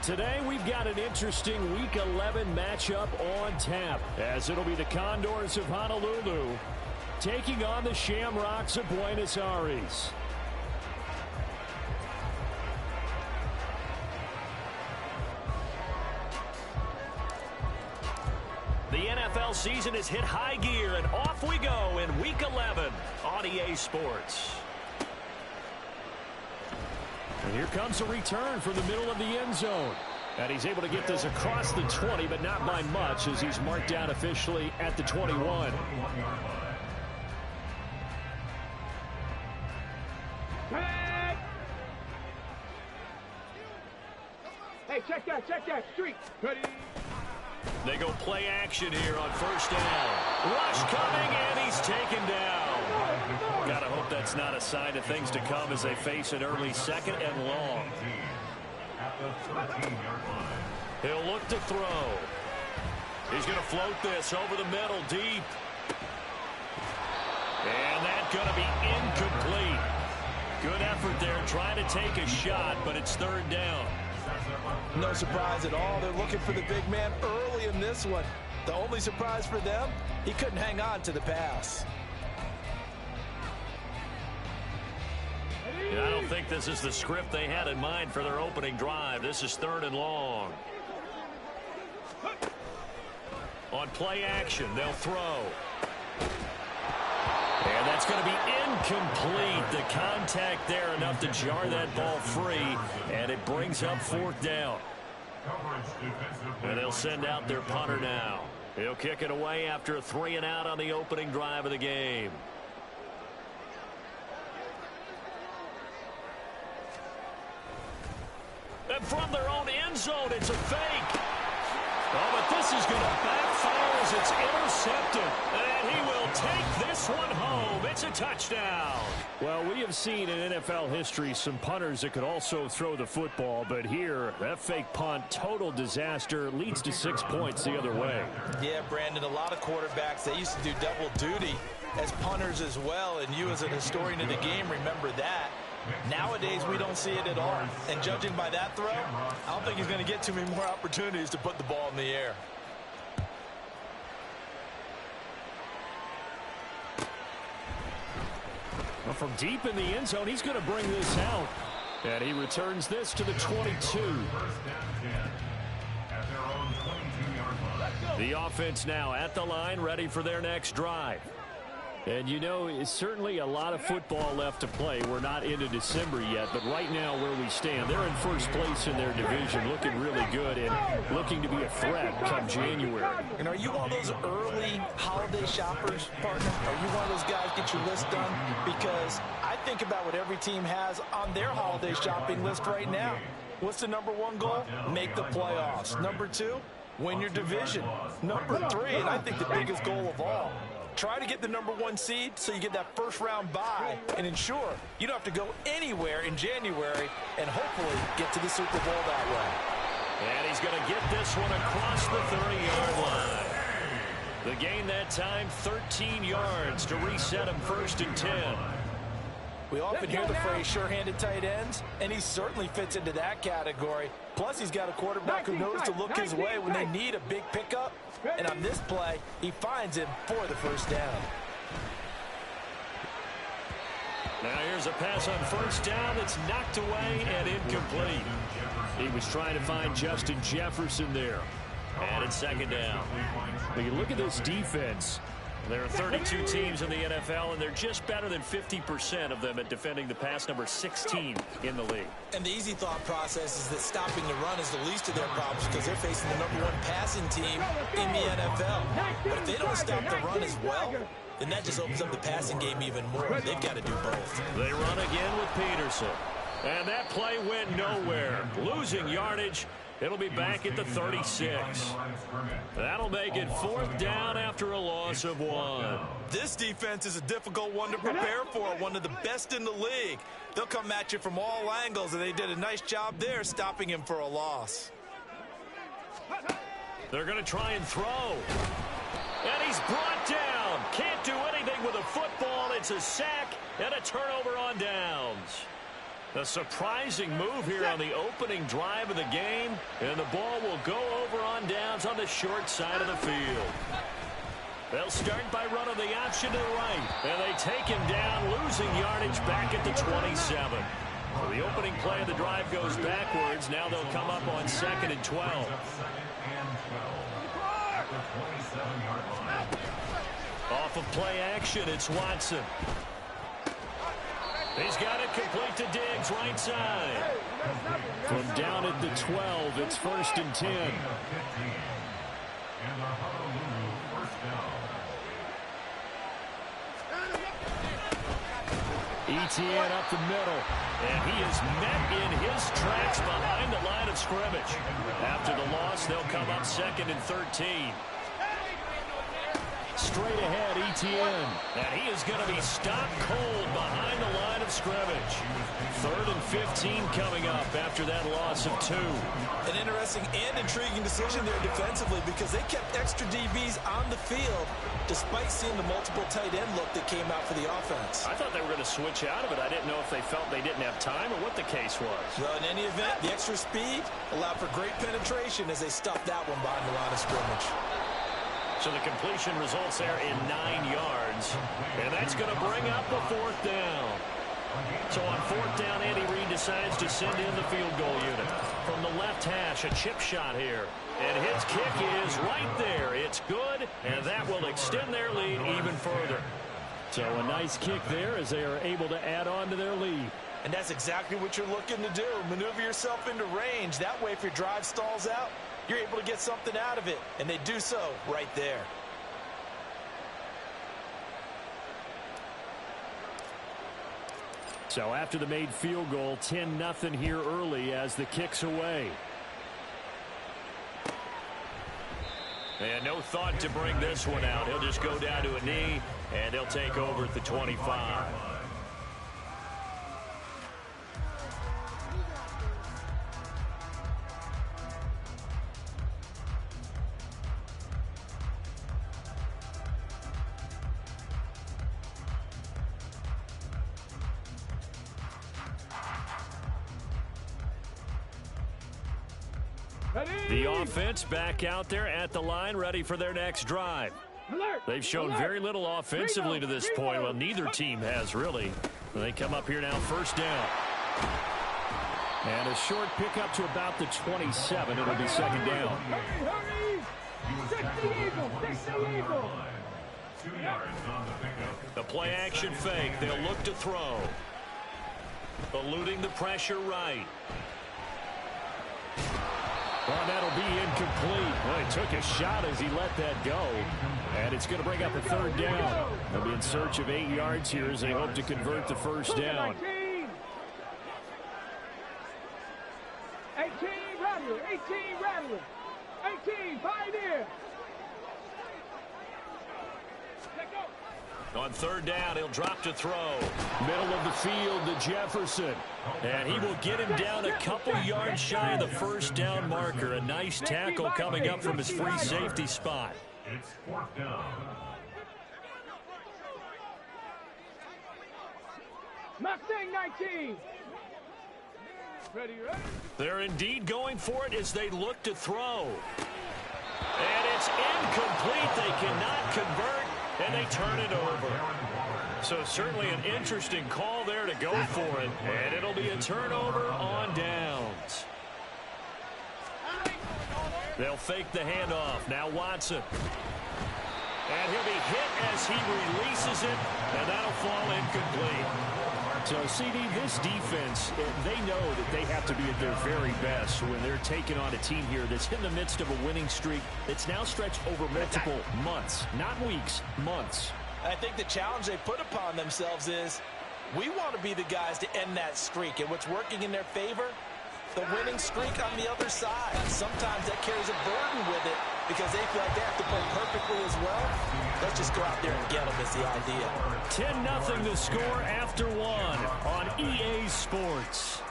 Today we've got an interesting Week 11 matchup on tap, as it'll be the Condors of Honolulu taking on the Shamrocks of Buenos Aires. The NFL season has hit high gear, and off we go in Week 11 on EA Sports. And here comes a return from the middle of the end zone. And he's able to get this across the 20, but not by much, as he's marked down officially at the 21. Hey, check that, street. Ready? They go play action here on first down. Rush coming, and he's taken down. Gotta hope that's not a sign of things to come as they face an early second and long. He'll look to throw. He's going to float this over the middle deep. And that's going to be incomplete. Good effort there trying to take a shot, but it's third down. No surprise at all. They're looking for the big man early in this one. The only surprise for them, he couldn't hang on to the pass. I don't think this is the script they had in mind for their opening drive. This is third and long. On play action, they'll throw. And that's going to be incomplete. The contact there enough to jar that ball free, and it brings up fourth down. And they'll send out their punter now. He'll kick it away after a 3-and-out on the opening drive of the game. And from their own end zone, it's a fake. Oh, but this is going to backfire as it's intercepted. And he will take this one home. It's a touchdown. Well, we have seen in NFL history some punters that could also throw the football. But here, that fake punt, total disaster, leads to 6 points the other way. Yeah, Brandon, a lot of quarterbacks, they used to do double duty as punters as well. And you as an historian of the game remember that. Nowadays, we don't see it at all. And judging by that throw, I don't think he's going to get too many more opportunities to put the ball in the air. Well, from deep in the end zone, he's going to bring this out. And he returns this to the 22. The offense now at the line, ready for their next drive. And, you know, it's certainly a lot of football left to play. We're not into December yet, but right now where we stand, they're in first place in their division, looking really good and looking to be a threat come January. And are you one of those early holiday shoppers, partner? Are you one of those guys get your list done? Because I think about what every team has on their holiday shopping list right now. What's the number one goal? Make the playoffs. Number two, win your division. Number three, and I think the biggest goal of all, try to get the number one seed so you get that first round bye and ensure you don't have to go anywhere in January and hopefully get to the Super Bowl that way. And he's going to get this one across the 30-yard line. The gain that time, 13 yards to reset him first and 10. We often hear the phrase sure-handed tight ends, and he certainly fits into that category. Plus, he's got a quarterback who knows to look his way when they need a big pickup. And on this play, he finds him for the first down. Now here's a pass on first down that's knocked away and incomplete. He was trying to find Justin Jefferson there. And it's second down. When you look at this defense, there are 32 teams in the NFL, and they're just better than 50% of them at defending the pass, number 16 in the league. And the easy thought process is that stopping the run is the least of their problems because they're facing the number one passing team in the NFL. But if they don't stop the run as well, then that just opens up the passing game even more. They've got to do both. They run again with Peterson. And that play went nowhere. Losing yardage. It'll be back at the 36. That'll make it fourth down after a loss of 1. This defense is a difficult one to prepare for, one of the best in the league. They'll come at you from all angles, and they did a nice job there stopping him for a loss. They're going to try and throw. And he's brought down. Can't do anything with a football. It's a sack and a turnover on downs. A surprising move here on the opening drive of the game, and the ball will go over on downs on the short side of the field. They'll start by running the option to the right, and they take him down, losing yardage back at the 27. So the opening play of the drive goes backwards. Now they'll come up on 2nd and 12. Off of play action, it's Watson. He's got it complete to Diggs, right side. From down at the 12, it's 1st and 10. Etienne up the middle, and he is met in his tracks behind the line of scrimmage. After the loss, they'll come up 2nd and 13. Straight ahead, Etienne. And he is going to be stopped cold behind the line of scrimmage. 3rd and 15 coming up after that loss of 2. An interesting and intriguing decision there defensively because they kept extra DBs on the field despite seeing the multiple tight end look that came out for the offense. I thought they were going to switch out of it. I didn't know if they felt they didn't have time or what the case was. Well, in any event, the extra speed allowed for great penetration as they stuffed that one behind the line of scrimmage. So the completion results there in 9 yards. And that's going to bring up a 4th down. So on 4th down, Andy Reid decides to send in the field goal unit. From the left hash, a chip shot here. And his kick is right there. It's good, and that will extend their lead even further. So a nice kick there as they are able to add on to their lead. And that's exactly what you're looking to do. Maneuver yourself into range. That way, if your drive stalls out, you're able to get something out of it, and they do so right there. So after the made field goal, 10-0 here early as the kick's away. And no thought to bring this one out. He'll just go down to a knee, and they'll take over at the 25. The offense back out there at the line, ready for their next drive. They've shown very little offensively to this point. Well, neither team has, really. They come up here now, 1st down. And a short pickup to about the 27. It'll be 2nd down. The play action fake. They'll look to throw. Eluding the pressure right. Well, that'll be incomplete. Well, he took a shot as he let that go. And it's going to bring up a 3rd down. They'll be in search of 8 yards here as they hope to convert the 1st down. 18, Rattler. 18, Rattler. 18, Pioneer. On 3rd down, he'll drop to throw. Middle of the field to Jefferson. And he will get him down a couple yards shy of the 1st down marker. A nice tackle coming up from his free safety spot. It's 4th down. Mustang 19. Ready, ready. They're indeed going for it as they look to throw. And it's incomplete. They cannot convert, and they turn it over. So certainly an interesting call there to go for it. And it'll be a turnover on downs. They'll fake the handoff. Now Watson. And he'll be hit as he releases it, and that'll fall incomplete. So, CD, this defense, they know that they have to be at their very best when they're taking on a team here that's in the midst of a winning streak that's now stretched over multiple months, not weeks, months. I think the challenge they put upon themselves is we want to be the guys to end that streak. And what's working in their favor? The winning streak on the other side. Sometimes that carries a burden with it because they feel like they have to play perfectly as well. Let's just go out there and get them is the idea. 10-0 the score after 1 on EA Sports.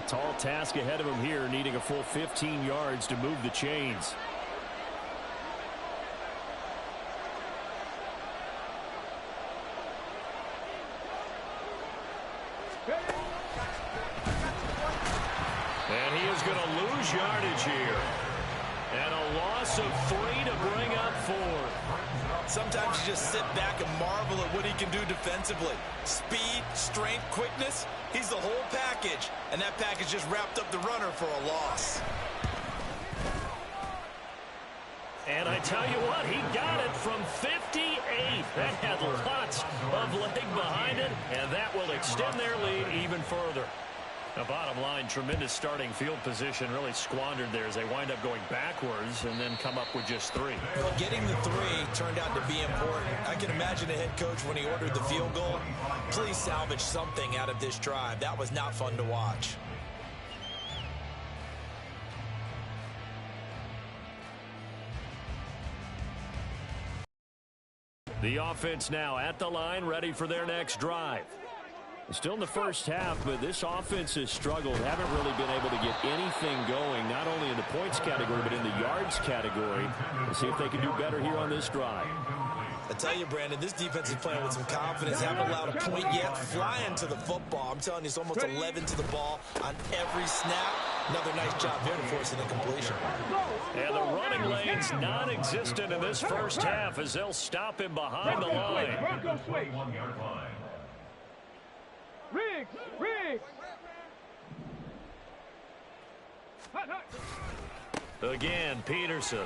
tall task ahead of him here, needing a full 15 yards to move the chains. And he is going to lose yardage here. And a loss of 3 to bring up 4. Sometimes you just sit back and marvel at what he can do defensively. Speed, strength, quickness. He's the whole package. And that package just wrapped up the runner for a loss. And I tell you what, he got it from 58. That had lots of leg behind it, and that will extend their lead even further. The bottom line, tremendous starting field position, really squandered there as they wind up going backwards and then come up with just 3. Well, getting the 3 turned out to be important. I can imagine a head coach when he ordered the field goal. Please salvage something out of this drive. That was not fun to watch. The offense now at the line, ready for their next drive. Still in the first half, but this offense has struggled. Haven't really been able to get anything going, not only in the points category, but in the yards category. Let's see if they can do better here on this drive. I tell you, Brandon, this defense is playing with some confidence. Haven't allowed a point yet. Flying to the football. I'm telling you, it's almost 11 to the ball on every snap. Another nice job there to force an incompletion. And the running lane's non-existent in this first half as they'll stop him behind the line. Riggs! Again, Peterson.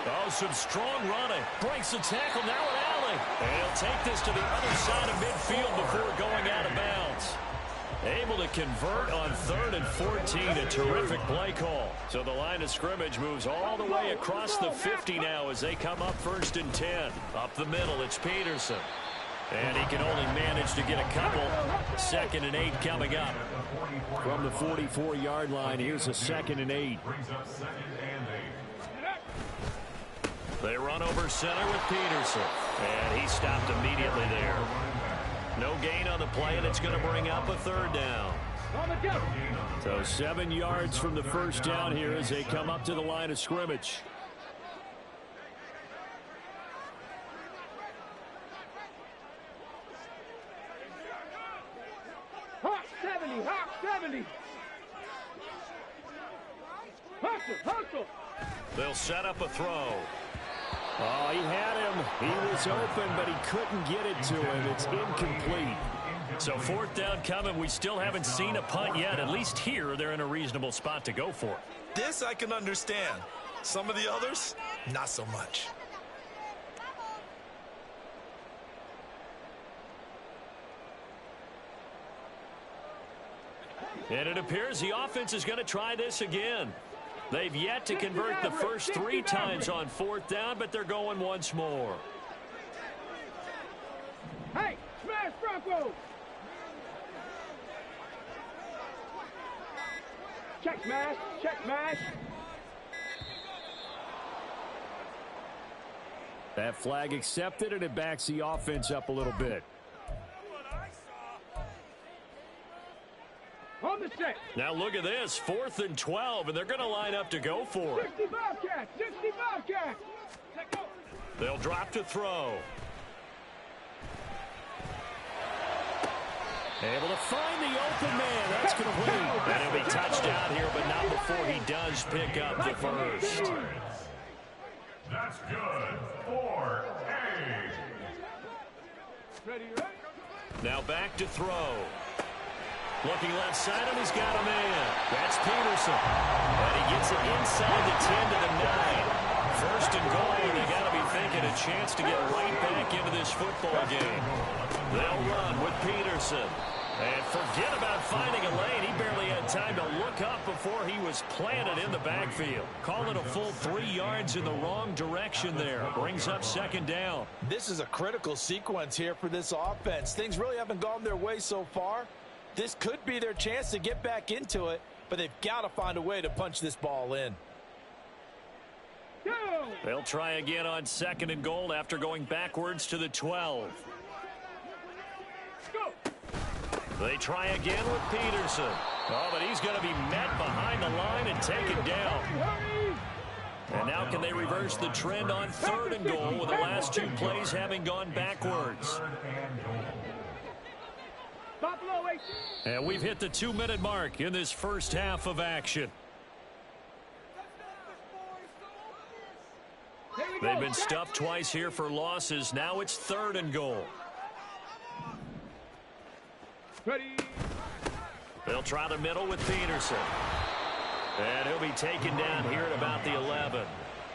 Oh, some strong running. Breaks the tackle, now an alley. And he'll take this to the other side of midfield before going out of bounds. Able to convert on 3rd and 14, a terrific play call. So the line of scrimmage moves all the way across the 50 now as they come up 1st and 10. Up the middle, it's Peterson. And he can only manage to get a couple. 2nd and 8 coming up. From the 44-yard line, here's a 2nd and 8. They run over center with Peterson. And he stopped immediately there. No gain on the play, and it's going to bring up a 3rd down. So 7 yards from the first down here as they come up to the line of scrimmage. Hawk 70! Hustle! They'll set up a throw. Oh, he had him. He was open, but he couldn't get it to him. It's incomplete. So 4th down coming. We still haven't seen a punt yet. At least here, they're in a reasonable spot to go for it. This I can understand. Some of the others, not so much. And it appears the offense is going to try this again. They've yet to convert the first 3 times on 4th down, but they're going once more. Hey, smash Bronco! Check mash. That flag accepted, and it backs the offense up a little bit. On the set. Now look at this, 4th and 12, and they're going to line up to go for it. 60 Bobcats. They'll drop to throw. Able to find the open man. That's complete. And he'll be touched out here, but not before he does pick up the first. That's good for A. Ready? Now back to throw. Looking left side, and he's got a man. That's Peterson. And he gets it inside the 10 to the 9. 1st and goal, and they got to be thinking a chance to get right back into this football game. They'll run with Peterson. And forget about finding a lane. He barely had time to look up before he was planted in the backfield. Call it a full 3 yards in the wrong direction there. Brings up 2nd down. This is a critical sequence here for this offense. Things really haven't gone their way so far. This could be their chance to get back into it, but they've got to find a way to punch this ball in. They'll try again on 2nd and goal after going backwards to the 12. They try again with Peterson. Oh, but he's going to be met behind the line and taken down. And now can they reverse the trend on 3rd and goal with the last 2 plays having gone backwards? And we've hit the 2-minute mark in this first half of action. They've been stuffed twice here for losses. Now it's 3rd and goal. Ready. They'll try the middle with Peterson. And he'll be taken down here at about the 11.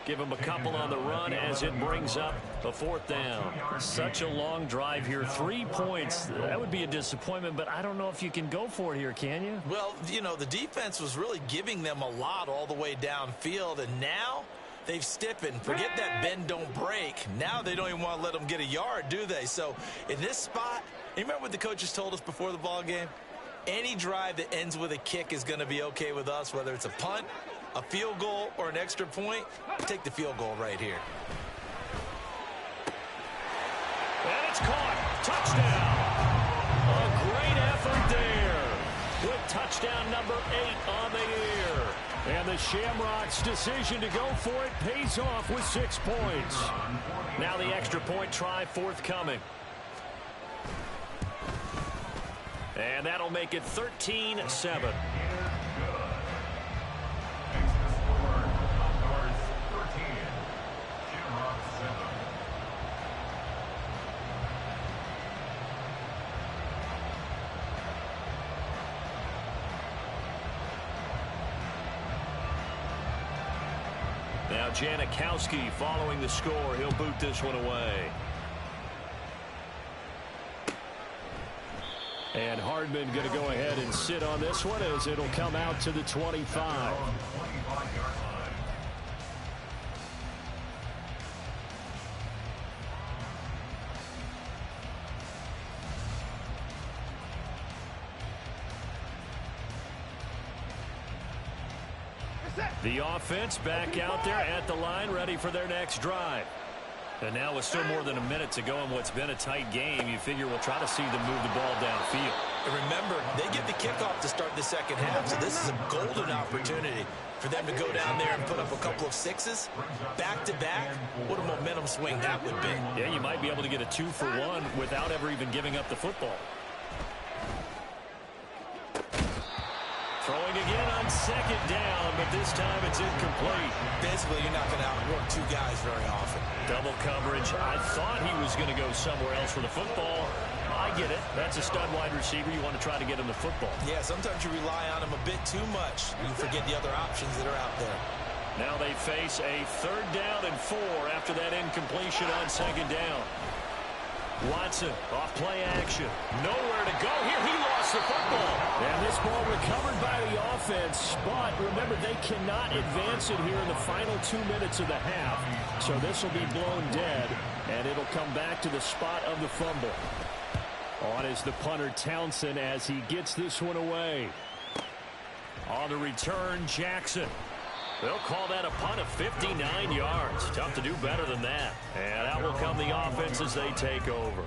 Give him a couple on the run as it brings up a 4th down. Such a long drive here. 3 points. That would be a disappointment, but I don't know if you can go for it here, can you? Well, you know, the defense was really giving them a lot all the way downfield, and now they've stiffened. Forget that bend, don't break. Now they don't even want to let them get a yard, do they? So in this spot, you remember what the coaches told us before the ball game? Any drive that ends with a kick is going to be okay with us, whether it's a punt, a field goal, or an extra point. Take the field goal right here. And it's caught. Touchdown. A great effort there. With touchdown number 8 on the year. And the Shamrocks' decision to go for it pays off with 6 points. Now the extra point try forthcoming. And that'll make it 13-7. Now Janikowski following the score. He'll boot this one away. And Hardman going to go ahead and sit on this one as it'll come out to the 25. The offense back out there at the line, ready for their next drive. And now with still more than a minute to go in what's been a tight game, you figure we'll try to see them move the ball downfield. And remember, they get the kickoff to start the second half, so this is a golden opportunity for them to go down there and put up a couple of 6s back-to-back. What a momentum swing that would be. Yeah, you might be able to get a 2-for-1 without ever even giving up the football. Throwing again on 2nd down, but this time it's incomplete. Basically, you're not going to outwork 2 guys very often. Double coverage. I thought he was going to go somewhere else for the football. I get it. That's a stud wide receiver. You want to try to get him the football. Yeah, sometimes you rely on him a bit too much. You forget the other options that are out there. Now they face a 3rd down and 4 after that incompletion on 2nd down. Watson off play action. Nowhere to go here. He lost the football. And this ball recovered by the offense. But remember, they cannot advance it here in the final 2 minutes of the half. So this will be blown dead, and it'll come back to the spot of the fumble. On is the punter Townsend as he gets this one away. On the return, Jackson. They'll call that a punt of 59 yards. Tough to do better than that. And out will come the offense as they take over.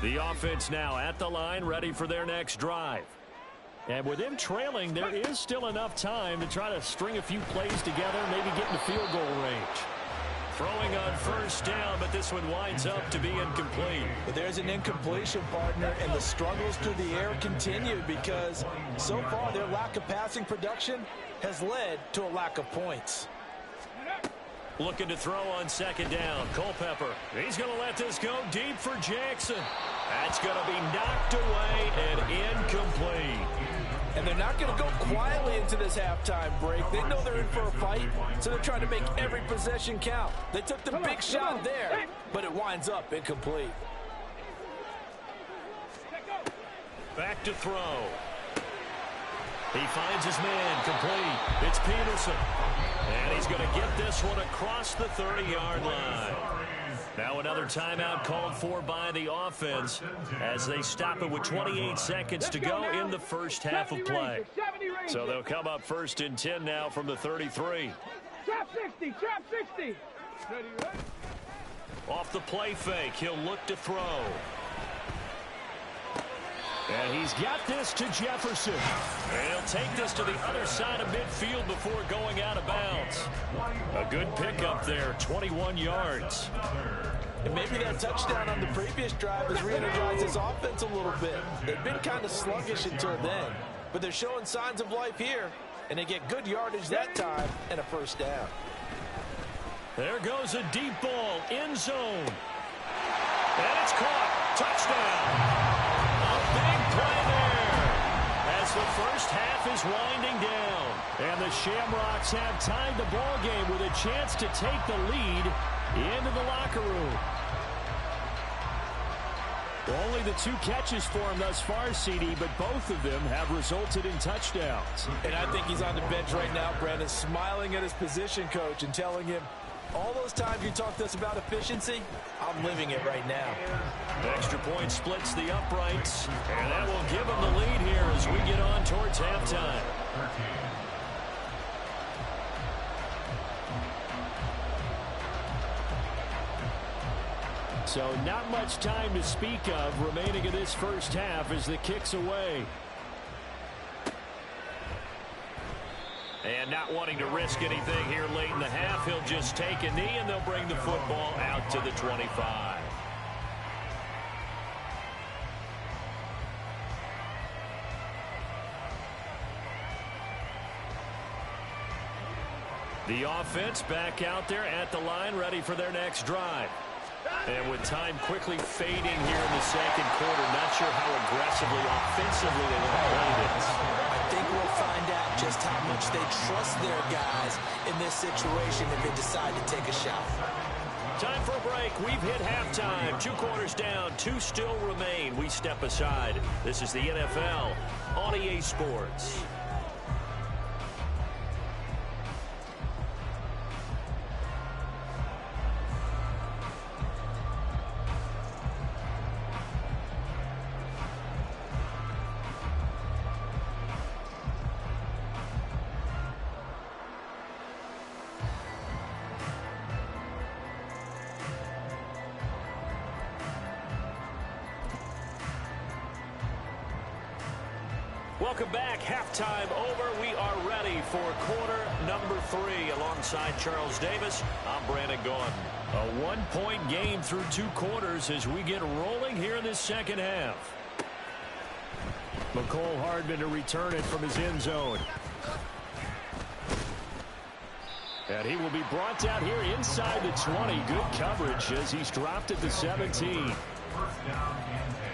The offense now at the line, ready for their next drive. And with them trailing, there is still enough time to try to string a few plays together, maybe get in the field goal range. Throwing on 1st down, but this one winds up to be incomplete. But there's an incompletion, partner, and the struggles through the air continue because so far their lack of passing production has led to a lack of points. Looking to throw on 2nd down. Culpepper, he's going to let this go deep for Jackson. That's going to be knocked away and incomplete. And they're not going to go quietly into this halftime break. They know they're in for a fight, so they're trying to make every possession count. They took the big shot there, but it winds up incomplete. Back to throw. He finds his man complete. It's Peterson. And he's going to get this one across the 30-yard line. Now another timeout called for by the offense as they stop it with 28 seconds to go in the first half of play. So they'll come up 1st and 10 now from the 33. Trap 60, trap 60. Off the play fake, he'll look to throw. And he's got this to Jefferson. And he'll take this to the other side of midfield before going out of bounds. A good pickup there, 21 yards. And maybe that touchdown on the previous drive has re-energized his offense a little bit. They've been kind of sluggish until then, but they're showing signs of life here, and they get good yardage that time and a first down. There goes a deep ball, end zone. And it's caught. Touchdown. A big play there as the first half is winding down. And the Shamrocks have tied the ball game with a chance to take the lead into the locker room. Only the 2 catches for him thus far, CD, but both of them have resulted in touchdowns. And I think he's on the bench right now, Brandon, smiling at his position coach and telling him, all those times you talked to us about efficiency, I'm living it right now. Extra point splits the uprights, and that will give them the lead here as we get on towards halftime. So not much time to speak of remaining in this first half as the kick's away. And not wanting to risk anything here late in the half, he'll just take a knee and they'll bring the football out to the 25. The offense back out there at the line, ready for their next drive. And with time quickly fading here in the second quarter, not sure how aggressively, offensively they want to play this. I think we'll find out just how much they trust their guys in this situation if they decide to take a shot. Time for a break. We've hit halftime. 2 quarters down, 2 still remain. We step aside. This is the NFL on EA Sports. Welcome back. Halftime over. We are ready for quarter number 3. Alongside Charles Davis, I'm Brandon Gaudin. A 1-point game through 2 quarters as we get rolling here in this second half. McCole Hardman to return it from his end zone. And he will be brought down here inside the 20. Good coverage as he's dropped at the 17. First down and 10.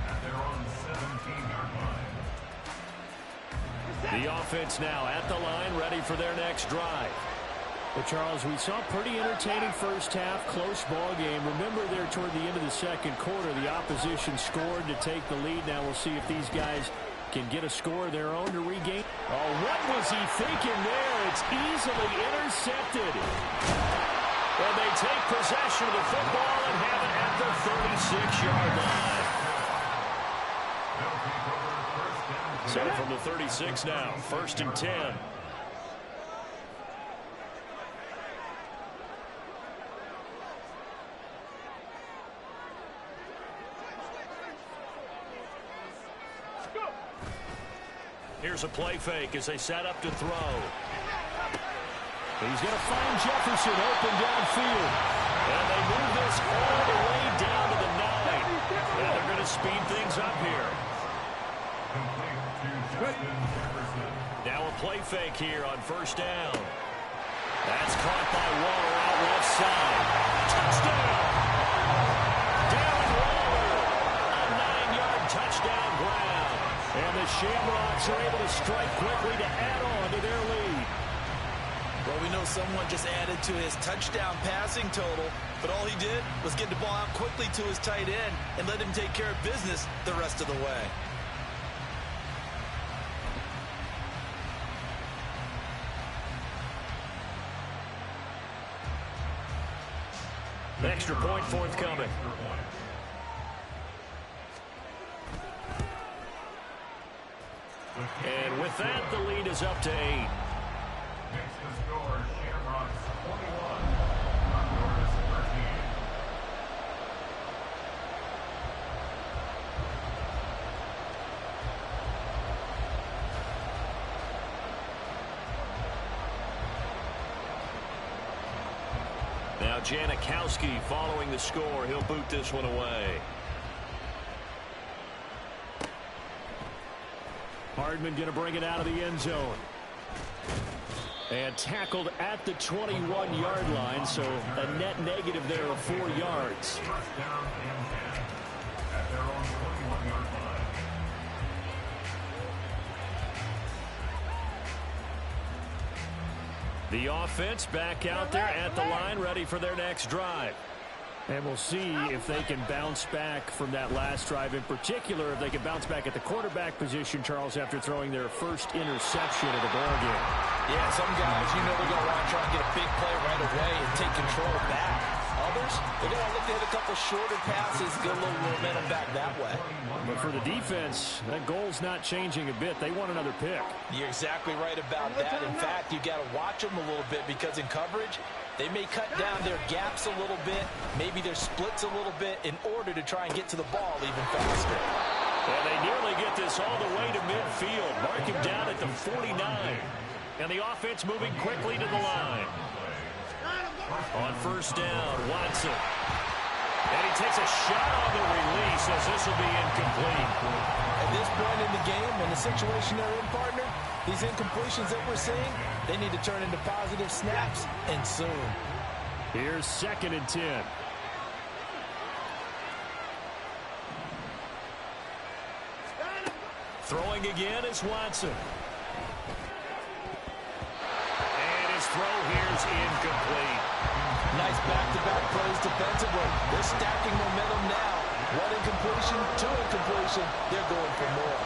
At their own 17-yard line. The offense now at the line, ready for their next drive. But Charles, we saw a pretty entertaining first half, close ball game. Remember there toward the end of the second quarter, the opposition scored to take the lead. Now we'll see if these guys can get a score of their own to regain. Oh, what was he thinking there? It's easily intercepted. And they take possession of the football and have it at the 36-yard line. So from the 36 now, 1st and 10. Here's a play fake as they set up to throw. He's going to find Jefferson open downfield. And they move this all the way down to the 9. And they're going to speed things up here. Now a play fake here on 1st down. That's caught by Waller out left side. Touchdown! Darren Waller, a 9-yard touchdown ground. And the Shamrocks are able to strike quickly to add on to their lead. Well, we know someone just added to his touchdown passing total, but all he did was get the ball out quickly to his tight end and let him take care of business the rest of the way. Extra point forthcoming. And with that, the lead is up to 8. Makes the score Shamrocks 41, Condors 13. Now Janikowski following the score. He'll boot this one away. Hardman going to bring it out of the end zone. And tackled at the 21-yard line, so a net negative there of 4 yards. First down and 10 at their own 21-yard line. The offense back out there at the line, ready for their next drive. And we'll see if they can bounce back from that last drive, in particular if they can bounce back at the quarterback position, Charles, after throwing their first interception of the ball game. Yeah, some guys, you know they're going to want to try and get a big play right away and take control back. Others, they're going to look to hit a couple shorter passes, get a little momentum back that way. But for the defense, that goal's not changing a bit. They want another pick. You're exactly right about that. In fact, you got to watch them a little bit because in coverage, they may cut down their gaps a little bit, maybe their splits a little bit in order to try and get to the ball even faster. And they nearly get this all the way to midfield. Mark him down at the 49. And the offense moving quickly to the line. On first down, Watson. And he takes a shot on the release as this will be incomplete. At this point in the game, in the situation they're in, partner, these incompletions that we're seeing, they need to turn into positive snaps, and soon. Here's 2nd and 10. Throwing again is Watson. And his throw here's incomplete. Nice back-to-back plays defensively. They're stacking momentum now. 1 incompletion, 2 incompletion. They're going for more.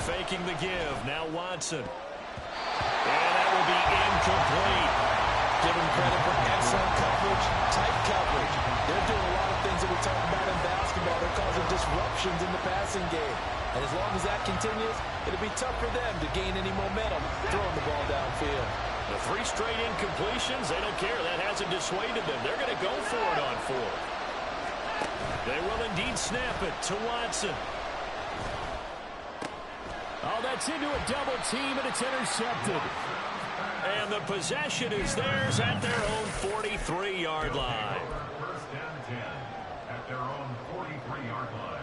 Faking the give. Now Watson. And that will be incomplete. Give them credit for excellent coverage, tight coverage. They're doing a lot of things that we talk about in basketball. They're causing disruptions in the passing game. And as long as that continues, it'll be tough for them to gain any momentum throwing the ball downfield. The 3 straight incompletions, they don't care. That hasn't dissuaded them. They're going to go for it on 4th. They will indeed snap it to Watson. Oh, that's into a double team, and it's intercepted. And the possession is theirs at their own 43-yard line. First and 10 at their own 43-yard line.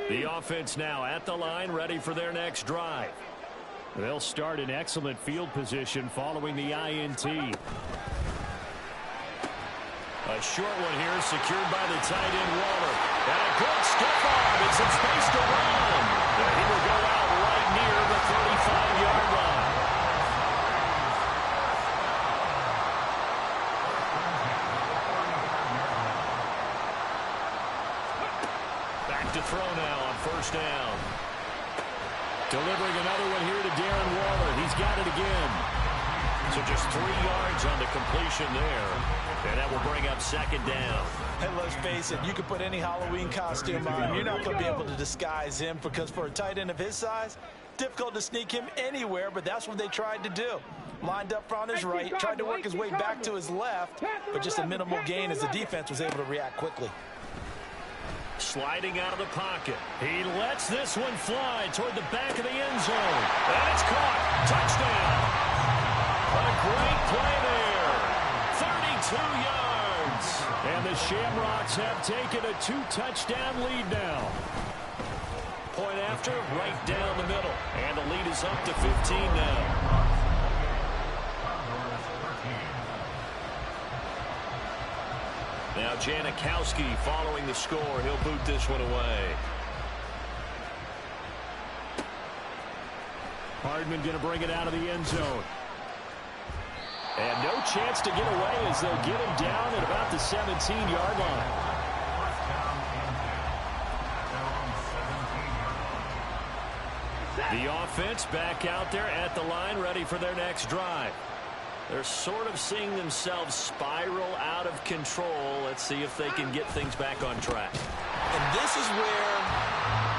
The offense now at the line, ready for their next drive. They'll start in excellent field position following the INT. A short one here secured by the tight end Waller. And a good stiff arm and some space to run. And he will go out right near the 35-yard line. Back to throw now on first down. Delivering another one here to Darren Waller. He's got it again. So just 3 yards on the completion there. And that will bring up 2nd down. And let's face it, you can put any Halloween costume on. You're not going to be able to disguise him because for a tight end of his size, difficult to sneak him anywhere, but that's what they tried to do. Lined up on his right, tried to work his way back to his left, but just a minimal gain as the defense was able to react quickly. Sliding out of the pocket. He lets this one fly toward the back of the end zone. And it's caught. Touchdown. A great play there. 32 yards. And the Shamrocks have taken a 2-touchdown lead now. Point after, right down the middle. And the lead is up to 15 now. Now Janikowski following the score. He'll boot this one away. Hardman going to bring it out of the end zone. And no chance to get away as they'll get him down at about the 17-yard line. The offense back out there at the line, ready for their next drive. They're sort of seeing themselves spiral out of control. Let's see if they can get things back on track. And this is where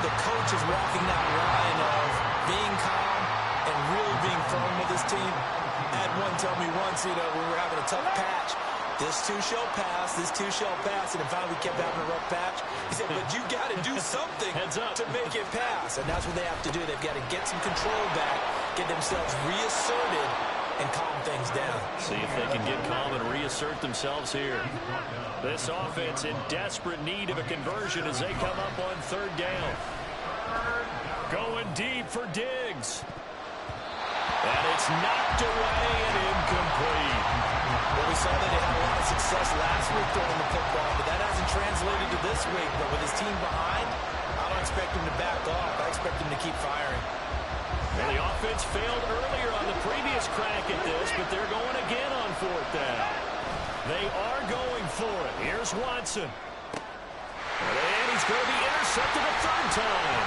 the coach is walking that line of being calm and really being firm with his team. I had one tell me once, when we were having a tough patch, this too shall pass, this too shall pass, and then finally we kept having a rough patch. He said, but you got to do something to make it pass, and that's what they have to do. They've got to get some control back, get themselves reasserted, and calm things down. See if they can get calm and reassert themselves here. This offense in desperate need of a conversion as they come up on third down. Going deep for Diggs. And it's knocked away and incomplete. Well, we saw that they had a lot of success last week throwing the football, but that hasn't translated to this week. But with his team behind, I don't expect him to back off. I expect him to keep firing. Well, the offense failed earlier on the previous crack at this, but they're going again on fourth down. They are going for it. Here's Watson. And he's going to be intercepted a third time.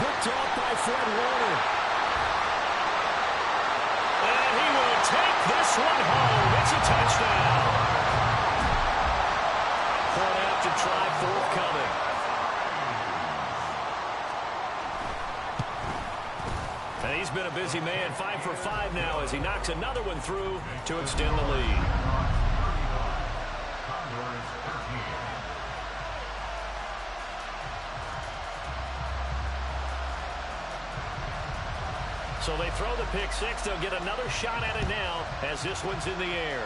Picked off by Fred Warner. And he will take this one home. It's a touchdown. Point after try forthcoming. And he's been a busy man, 5 for 5 now as he knocks another one through to extend the lead. So they throw the pick six. They'll get another shot at it now as this one's in the air.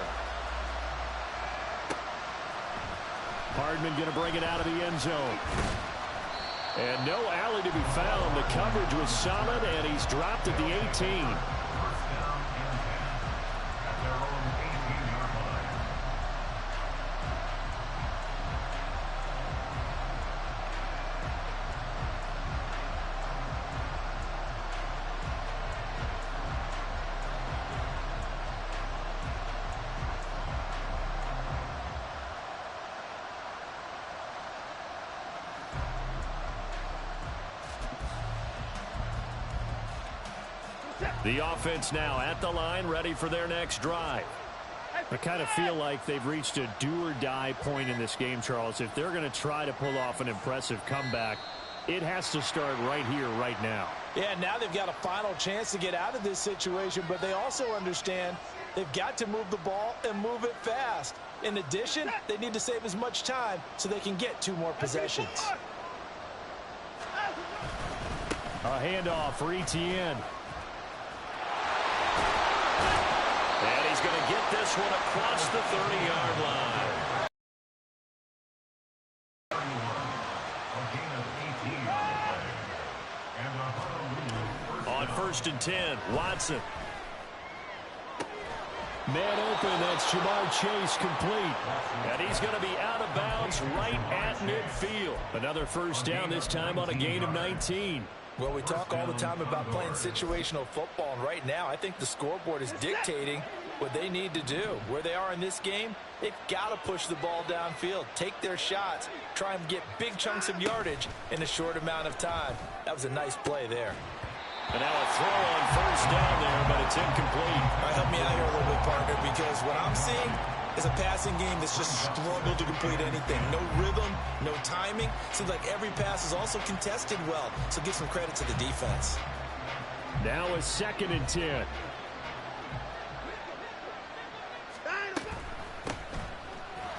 Hardman going to bring it out of the end zone. And no alley to be found. The coverage was solid, and he's dropped at the 18. The offense now at the line, ready for their next drive. I kind of feel like they've reached a do-or-die point in this game, Charles. If they're going to try to pull off an impressive comeback, it has to start right here, right now. Yeah, now they've got a final chance to get out of this situation, but they also understand they've got to move the ball and move it fast. In addition, they need to save as much time so they can get 2 more possessions. A handoff for Etienne. And he's going to get this one across the 30-yard line. On 1st and 10, Watson. Man open, that's Jamar Chase complete. And he's going to be out of bounds right at midfield. Another first down, this time on a gain of 19. Well, we talk all the time about playing situational football, and right now I think the scoreboard is dictating what they need to do. Where they are in this game, they've got to push the ball downfield, take their shots, try and get big chunks of yardage in a short amount of time. That was a nice play there. And now a throw on first down there, but it's incomplete. All right, help me out here a little bit, partner, because what I'm seeing is a passing game that's just struggled to complete anything. No rhythm, no timing. Seems like every pass is also contested well, so give some credit to the defense. Now a 2nd and 10.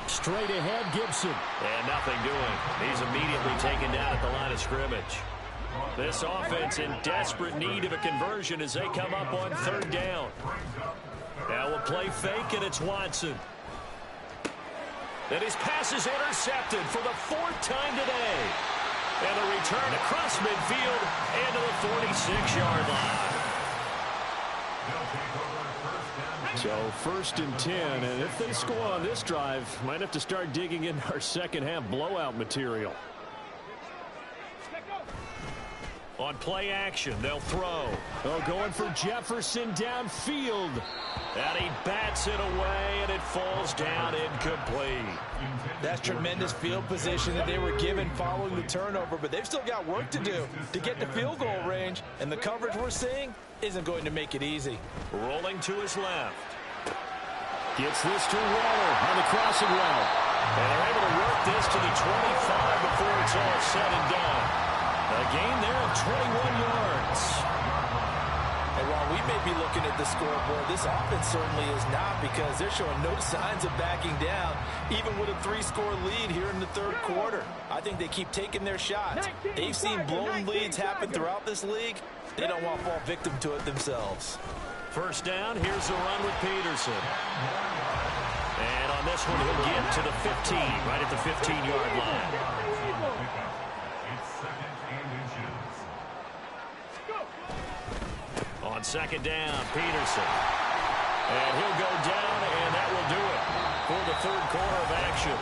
Straight ahead, Gibson. And nothing doing. He's immediately taken down at the line of scrimmage. This offense in desperate need of a conversion as they come up on 3rd down. Now we'll play fake, and it's Watson. And his pass is intercepted for the 4th time today. And a return across midfield and to the 46-yard line. So 1st and 10, and if they score on this drive, might have to start digging in our second half blowout material. On play action, they'll throw. Oh, going for Jefferson downfield. And he bats it away, and it falls down incomplete. That's tremendous field position that they were given following the turnover, but they've still got work to do to get to field goal range, and the coverage we're seeing isn't going to make it easy. Rolling to his left. Gets this to Waller on the crossing route. And they're able to work this to the 25 before it's all said and done. A gain there of 21 yards. And while we may be looking at the scoreboard, this offense certainly is not, because they're showing no signs of backing down, even with a 3-score lead here in the third quarter. I think they keep taking their shots. They've seen blown leads happen throughout this league. They don't want to fall victim to it themselves. First down, here's the run with Peterson. And on this one, he'll get to the 15, right at the 15-yard line. It's second and inches. On second down, Peterson. And he'll go down, and that will do it for the third quarter of action.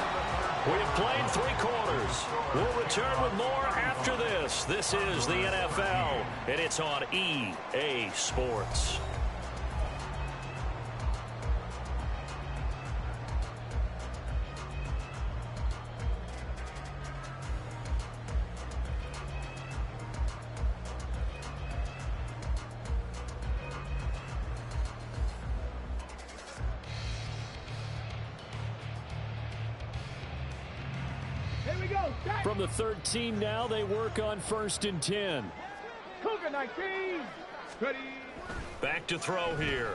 We have played 3 quarters. We'll return with more after this. This is the NFL, and it's on EA Sports. From the 13 now, they work on 1st and 10. Cougar 19. Ready. Back to throw here.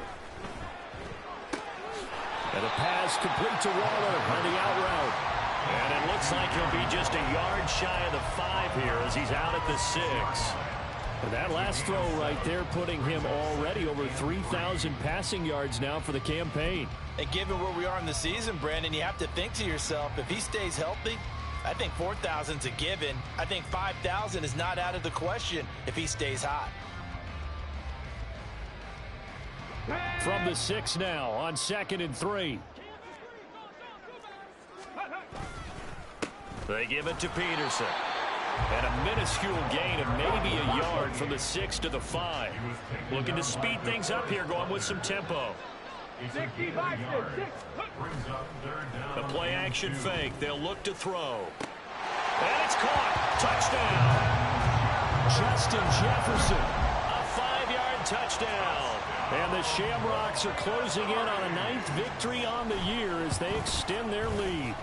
And a pass complete to Waller on the out route. And it looks like he'll be just a yard shy of the 5 here as he's out at the 6. And that last throw right there putting him already over 3,000 passing yards now for the campaign. And given where we are in the season, Brandon, you have to think to yourself, if he stays healthy, I think 4,000's a given. I think 5,000 is not out of the question if he stays hot. From the 6 now on 2nd and 3. They give it to Peterson. And a minuscule gain of maybe a yard from the 6 to the 5. Looking to speed things up here, going with some tempo. The play action fake. They'll look to throw. And it's caught. Touchdown. Justin Jefferson. A 5-yard touchdown. And the Shamrocks are closing in on a 9th victory on the year as they extend their lead.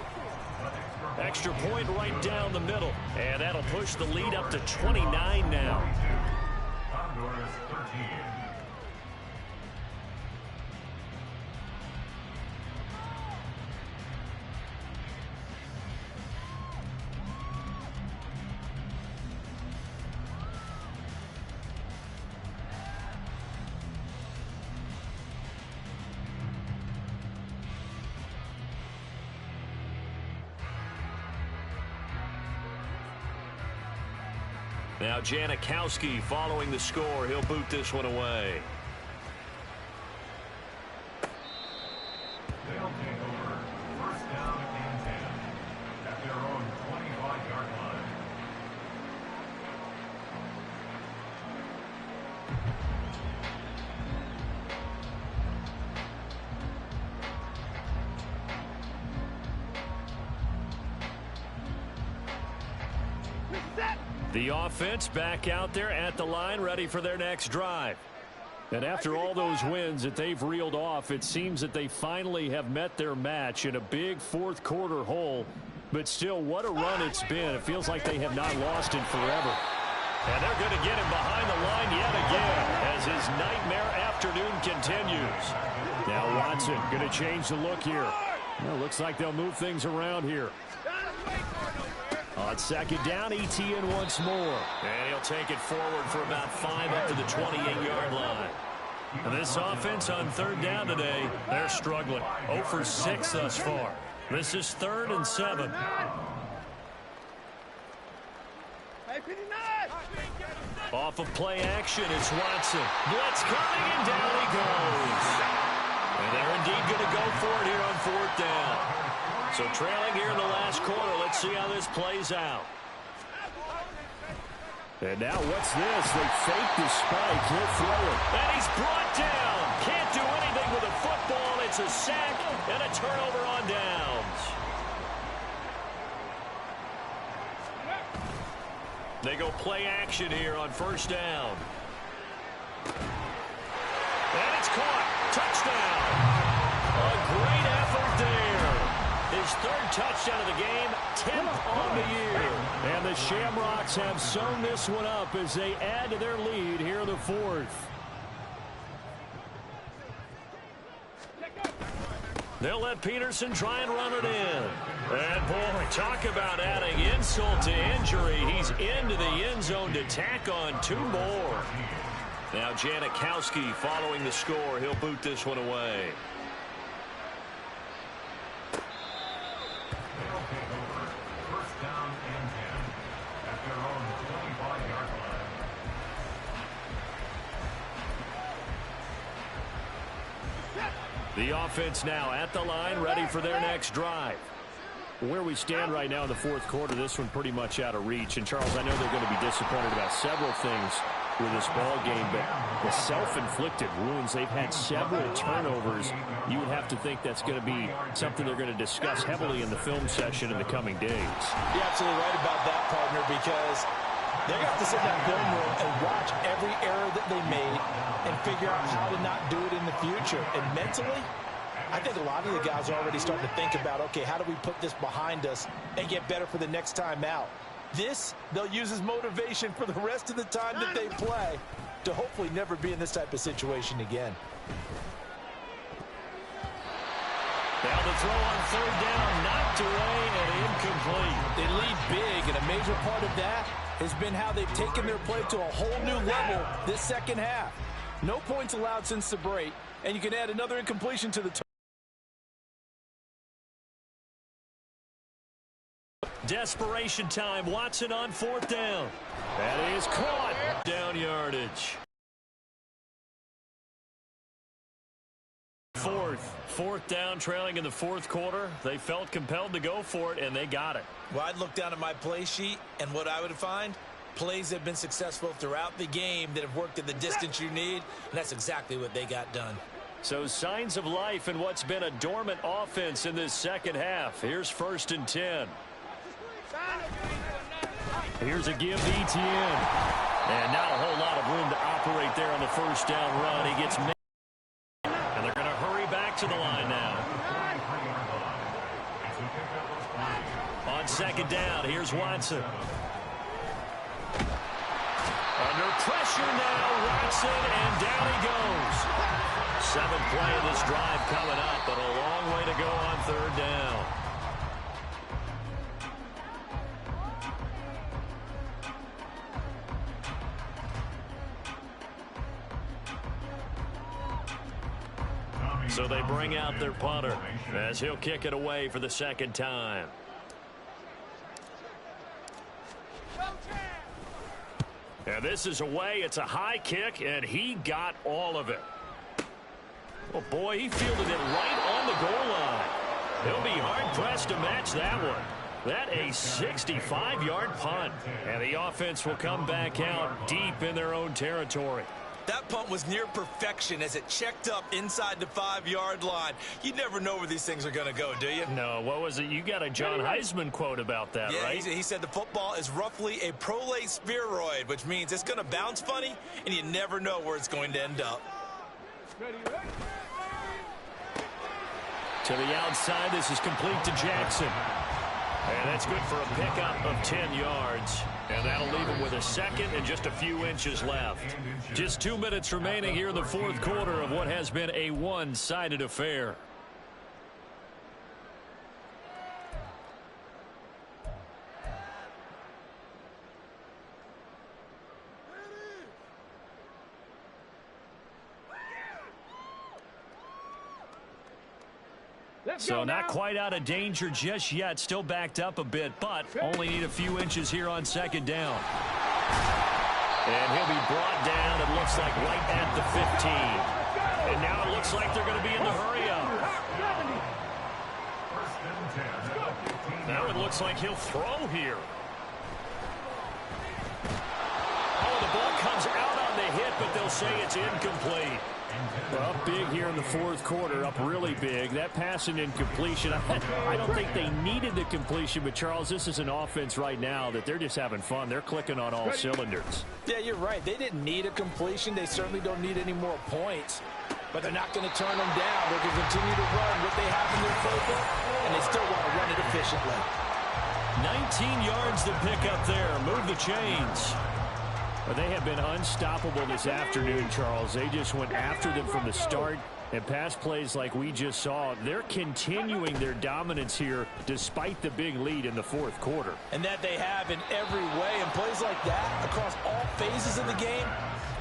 Extra point right down the middle. And that'll push the lead up to 29 now. Condors 13. Now Janikowski following the score. He'll boot this one away. They'll take over. First down and 10 at their own 25-yard line. The offense back out there at the line, ready for their next drive. And after all those wins that they've reeled off, it seems that they finally have met their match in a big 4th quarter hole. But still, what a run it's been. It feels like they have not lost in forever. And they're going to get him behind the line yet again as his nightmare afternoon continues. Now Watson going to change the look here. Well, looks like they'll move things around here. On 2nd down, Etienne once more. And he'll take it forward for about 5 up to the 28-yard line. And this offense on 3rd down today, they're struggling. 0 for 6 thus far. This is 3rd and 7. Off of play action, it's Watson. Blitz coming, and down he goes. And they're indeed going to go for it here on 4th down. So trailing here in the last quarter, let's see how this plays out. And now what's this? They fake the spike. He'll throw it. And he's brought down. Can't do anything with a football. It's a sack and a turnover on downs. They go play action here on first down. And it's caught. Touchdown. A great effort there. His third touchdown of the game, 10th on the year. And the Shamrocks have sewn this one up as they add to their lead here in the fourth. They'll let Peterson try and run it in. And, boy, talk about adding insult to injury. He's into the end zone to tack on 2 more. Now Janikowski following the score. He'll boot this one away. First down and 10 at their own 25-yard line. The offense now at the line, ready for their next drive. Where we stand right now in the fourth quarter, this one pretty much out of reach. And, Charles, I know they're going to be disappointed about several things with this ball game, but the self-inflicted wounds, they've had several turnovers. You would have to think that's going to be something they're going to discuss heavily in the film session in the coming days. You're absolutely right about that, partner, because they're going to have to sit in that film room and watch every error that they made and figure out how to not do it in the future. And mentally, I think a lot of the guys are already starting to think about, okay, how do we put this behind us and get better for the next time out? This, they'll use as motivation for the rest of the time that they play to hopefully never be in this type of situation again. Now the throw on third down, knocked away and incomplete. They lead big, and a major part of that has been how they've taken their play to a whole new level this second half. No points allowed since the break, and you can add another incompletion to the total. Desperation time. Watson on fourth down. That is caught. Down yardage. Fourth down, trailing in the fourth quarter. They felt compelled to go for it, and they got it. Well, I'd look down at my play sheet, and what I would find, plays that have been successful throughout the game that have worked at the distance you need, and that's exactly what they got done. So signs of life in what's been a dormant offense in this second half. Here's 1st and 10. Here's a give to Etienne. And not a whole lot of room to operate there on the first down run. He gets made. And they're going to hurry back to the line now. On second down, here's Watson. Under pressure now, Watson, and down he goes. 7th play of this drive coming up, but a long way to go on third down. So they bring out their punter as he'll kick it away for the second time. And this is away. It's a high kick, and he got all of it. Oh, boy, he fielded it right on the goal line. He'll be hard-pressed to match that one. That a 65-yard punt. And the offense will come back out deep in their own territory. That punt was near perfection as it checked up inside the 5-yard line. You never know where these things are going to go, do you? No, what was it? You got a John Heisman quote about that, yeah, right? He said the football is roughly a prolate spheroid, which means it's going to bounce funny, and you never know where it's going to end up. To the outside, this is complete to Jackson. And that's good for a pickup of 10 yards. And that'll leave him with a second and just a few inches left. Just 2 minutes remaining here in the fourth quarter of what has been a one-sided affair. So not quite out of danger just yet. Still backed up a bit, but only need a few inches here on second down. And he'll be brought down, it looks like, right at the 15. And now it looks like they're going to be in the hurry-up. Now it looks like he'll throw here. it, but they'll say it's incomplete. Well, up big here in the fourth quarter, up really big. That pass and incompletion, I don't think they needed the completion, but Charles, this is an offense right now that they're just having fun. They're clicking on all cylinders. Yeah, you're right. They didn't need a completion. They certainly don't need any more points, but they're not going to turn them down. They're going to continue to run what they have in their playbook, and they still want to run it efficiently. 19 yards to pick up there. Move the chains. Well, they have been unstoppable this afternoon, Charles. They just went after them from the start, and pass plays like we just saw. They're continuing their dominance here despite the big lead in the fourth quarter. And that they have in every way. And plays like that across all phases of the game,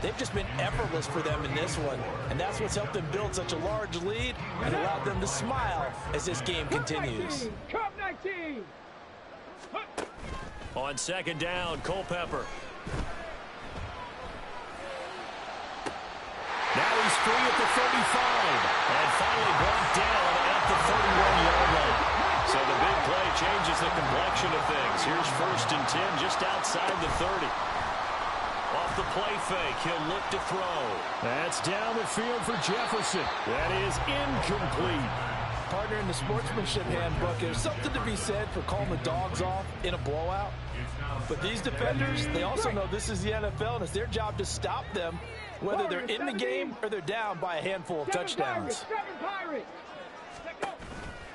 they've just been effortless for them in this one. And that's what's helped them build such a large lead and allowed them to smile as this game continues. Cup 19. On second down, Culpepper. Now he's free at the 35 and finally brought down at the 31-yard line. So the big play changes the complexion of things. Here's 1st and 10 just outside the 30. Off the play fake, he'll look to throw. That's down the field for Jefferson. That is incomplete. Partner, in the sportsmanship handbook, there's something to be said for calling the dogs off in a blowout. But these defenders, they also know this is the NFL, and it's their job to stop them, whether they're in the game or they're down by a handful of touchdowns.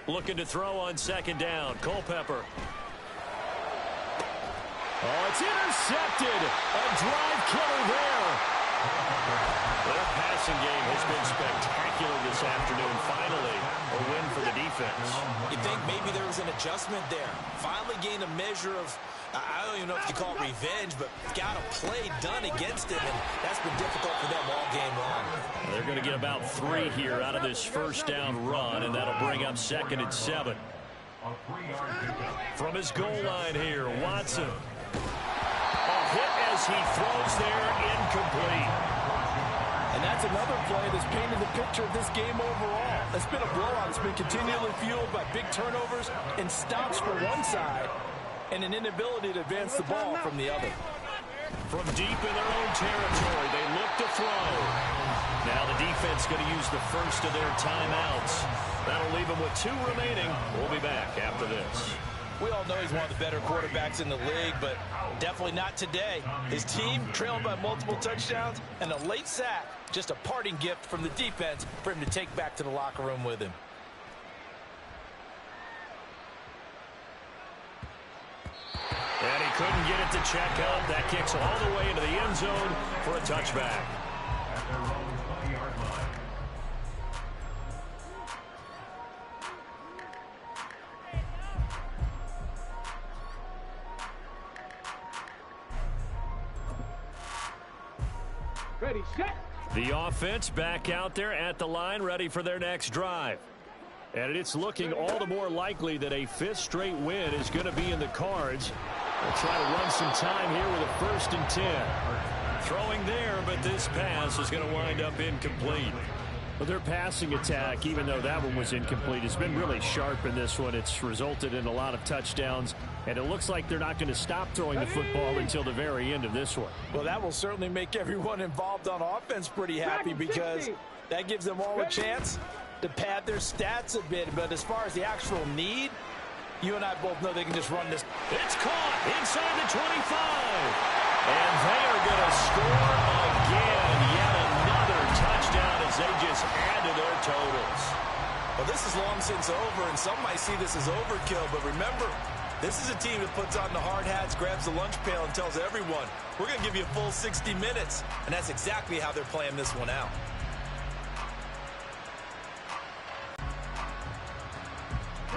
Looking to throw on second down, Culpepper. Oh, it's intercepted. A drive killer there. Their passing game has been spectacular this afternoon. Finally, a win for the defense. You think maybe there was an adjustment there. Finally gained a measure of, I don't even know if you call it revenge, but got a play done against him, and that's been difficult for them all game long. They're going to get about 3 here out of this first down run, and that'll bring up 2nd and 7. From his goal line here, Watson. A hit as he throws there, incomplete. And that's another play that's painted the picture of this game overall. It's been a blowout. It's been continually fueled by big turnovers and stops for one side and an inability to advance the ball from the other. From deep in their own territory, they look to throw. Now the defense going to use the first of their timeouts. That'll leave them with 2 remaining. We'll be back after this. We all know he's one of the better quarterbacks in the league, but definitely not today. His team trailed by multiple touchdowns and a late sack. Just a parting gift from the defense for him to take back to the locker room with him. And he couldn't get it to check out. That kicks all the way into the end zone for a touchback. At their own 20-yard line. Ready, set. The offense back out there at the line, ready for their next drive. And it's looking all the more likely that a 5th straight win is going to be in the cards. They'll try to run some time here with a 1st and 10. Throwing there, but this pass is going to wind up incomplete. Well, their passing attack, even though that one was incomplete, has been really sharp in this one. It's resulted in a lot of touchdowns, and it looks like they're not going to stop throwing the football until the very end of this one. Well, that will certainly make everyone involved on offense pretty happy because that gives them all a chance to pad their stats a bit. But as far as the actual need, you and I both know they can just run this. It's caught inside the 25. And they are going to score again. Yet another touchdown as they just add to their totals. Well, this is long since over, and some might see this as overkill. But remember, this is a team that puts on the hard hats, grabs the lunch pail, and tells everyone, we're going to give you a full 60 minutes. And that's exactly how they're playing this one out.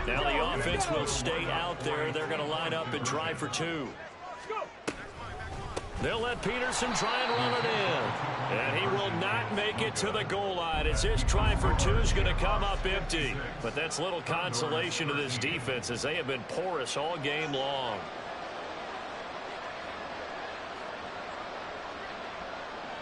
Now the offense will stay out there. They're going to line up and try for 2. They'll let Peterson try and run it in. And he will not make it to the goal line as his try for 2 is going to come up empty. But that's little consolation to this defense as they have been porous all game long.